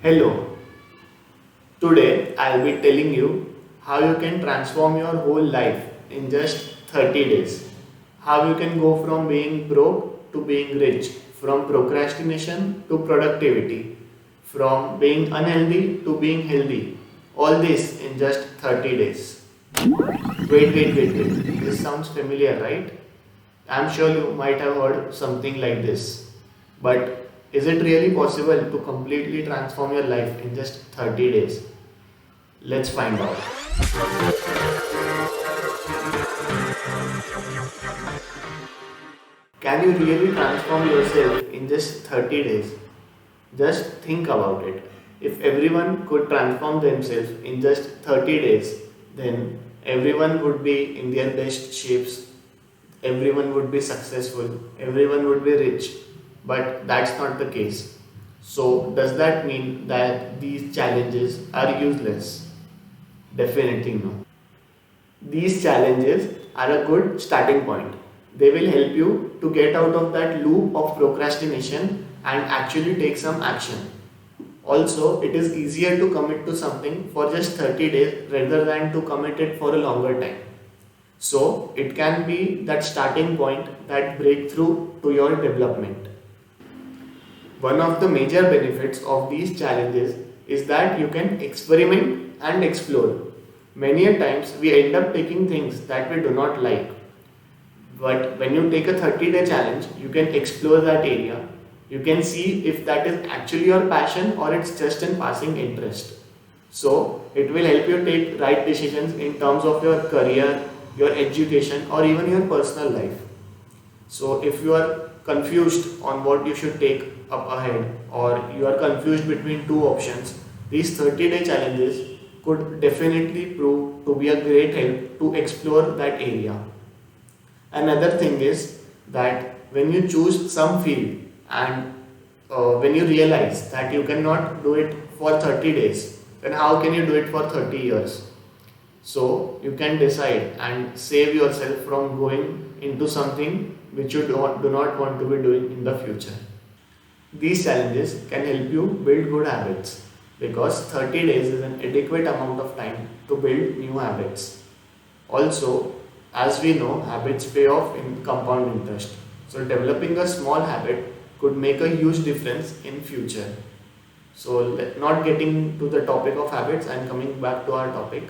Hello, today I'll be telling you how you can transform your whole life in just 30 days. How you can go from being broke to being rich, from procrastination to productivity, from being unhealthy to being healthy. All this in just 30 days. Wait. This sounds familiar, right? I'm sure you might have heard something like this. But is it really possible to completely transform your life in just 30 days? Let's find out. Can you really transform yourself in just 30 days? Just think about it. If everyone could transform themselves in just 30 days, then everyone would be in their best shapes, everyone would be successful, everyone would be rich. But that's not the case. So, does that mean that these challenges are useless? Definitely no. These challenges are a good starting point. They will help you to get out of that loop of procrastination and actually take some action. Also, it is easier to commit to something for just 30 days rather than to commit it for a longer time. So, it can be that starting point, that breakthrough to your development. One of the major benefits of these challenges is that you can experiment and explore. Many a times we end up taking things that we do not like. But when you take a 30-day challenge, you can explore that area. You can see if that is actually your passion or it's just an passing interest. So it will help you take right decisions in terms of your career, your education, or even your personal life. So if you are confused on what you should take up ahead, or you are confused between two options, these 30-day challenges could definitely prove to be a great help to explore that area. Another thing is that when you choose some field and when you realize that you cannot do it for 30 days, then how can you do it for 30 years? So you can decide and save yourself from going into something which you do not want to be doing in the future. These challenges can help you build good habits because 30 days is an adequate amount of time to build new habits. Also, as we know, habits pay off in compound interest. So developing a small habit could make a huge difference in future. So not getting to the topic of habits and coming back to our topic.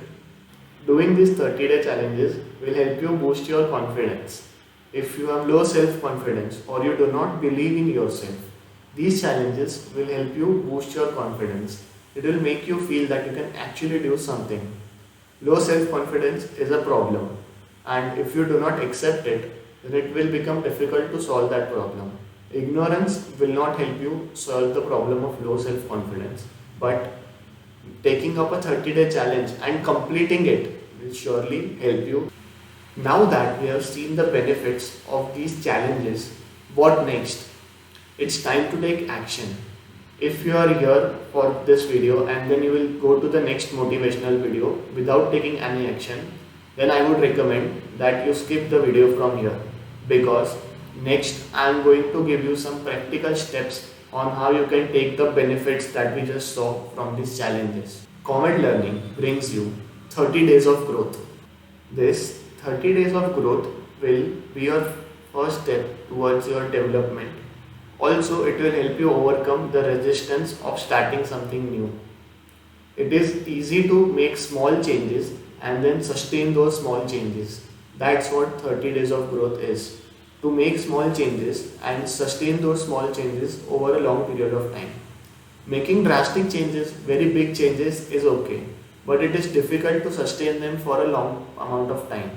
Doing these 30-day challenges will help you boost your confidence. If you have low self-confidence or you do not believe in yourself, these challenges will help you boost your confidence. It will make you feel that you can actually do something. Low self-confidence is a problem, and if you do not accept it, then it will become difficult to solve that problem. Ignorance will not help you solve the problem of low self-confidence, but taking up a 30-day challenge and completing it will surely help you. Now that we have seen the benefits of these challenges, what next? It's time to take action. If you are here for this video and then you will go to the next motivational video without taking any action, then I would recommend that you skip the video from here, because next I am going to give you some practical steps on how you can take the benefits that we just saw from these challenges. Comet Learning brings you 30 days of growth. This 30 days of growth will be your first step towards your development. Also, it will help you overcome the resistance of starting something new. It is easy to make small changes and then sustain those small changes. That's what 30 days of growth is. To make small changes and sustain those small changes over a long period of time. Making drastic changes, very big changes is okay, but it is difficult to sustain them for a long amount of time.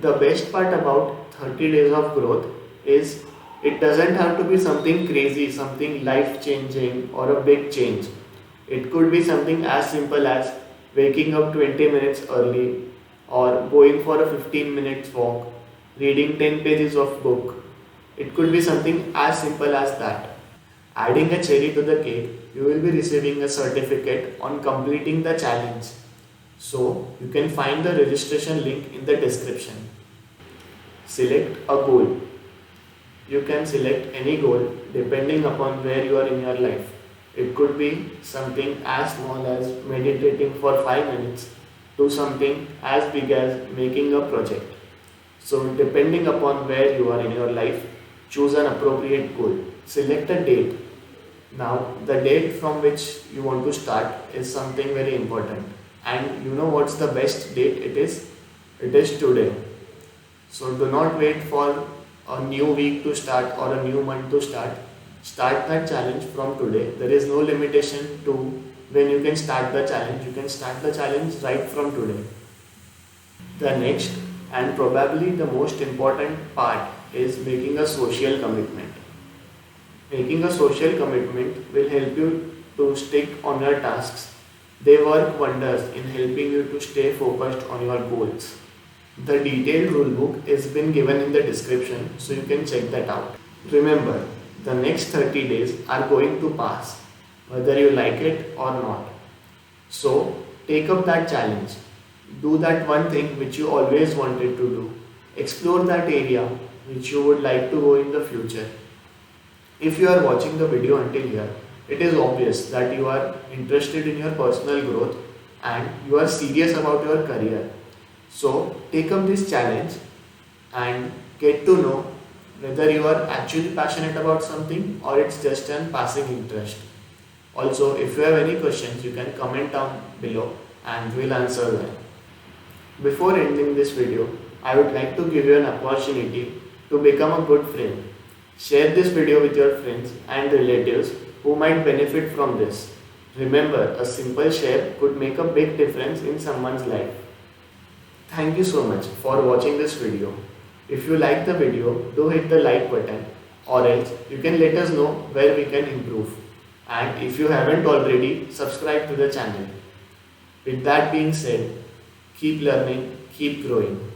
The best part about 30 days of growth is it doesn't have to be something crazy, something life changing or a big change. It could be something as simple as waking up 20 minutes early or going for a 15 minutes walk, reading 10 pages of book. It could be something as simple as that. Adding a cherry to the cake, you will be receiving a certificate on completing the challenge. So you can find the registration link in the description. Select a goal. You can select any goal depending upon where you are in your life. It could be something as small as meditating for 5 minutes to something as big as making a project. So, depending upon where you are in your life, choose an appropriate goal. Select a date. Now, the date from which you want to start is something very important. And you know what's the best date it is? It is today. So, do not wait for a new week to start or a new month to start. Start that challenge from today. There is no limitation to when you can start the challenge. You can start the challenge right from today. The next and probably the most important part is making a social commitment. Making a social commitment will help you to stick on your tasks. They work wonders in helping you to stay focused on your goals. The detailed rulebook is been given in the description so you can check that out. Remember, the next 30 days are going to pass, whether you like it or not. So, take up that challenge. Do that one thing which you always wanted to do. Explore that area which you would like to go in the future. If you are watching the video until here, it is obvious that you are interested in your personal growth and you are serious about your career. So, take up this challenge and get to know whether you are actually passionate about something or it's just an passing interest. Also, if you have any questions, you can comment down below and we'll answer them. Before ending this video, I would like to give you an opportunity to become a good friend. Share this video with your friends and relatives who might benefit from this. Remember, a simple share could make a big difference in someone's life. Thank you so much for watching this video. If you like the video, do hit the like button or else you can let us know where we can improve. And if you haven't already, subscribe to the channel. With that being said, keep learning, keep growing.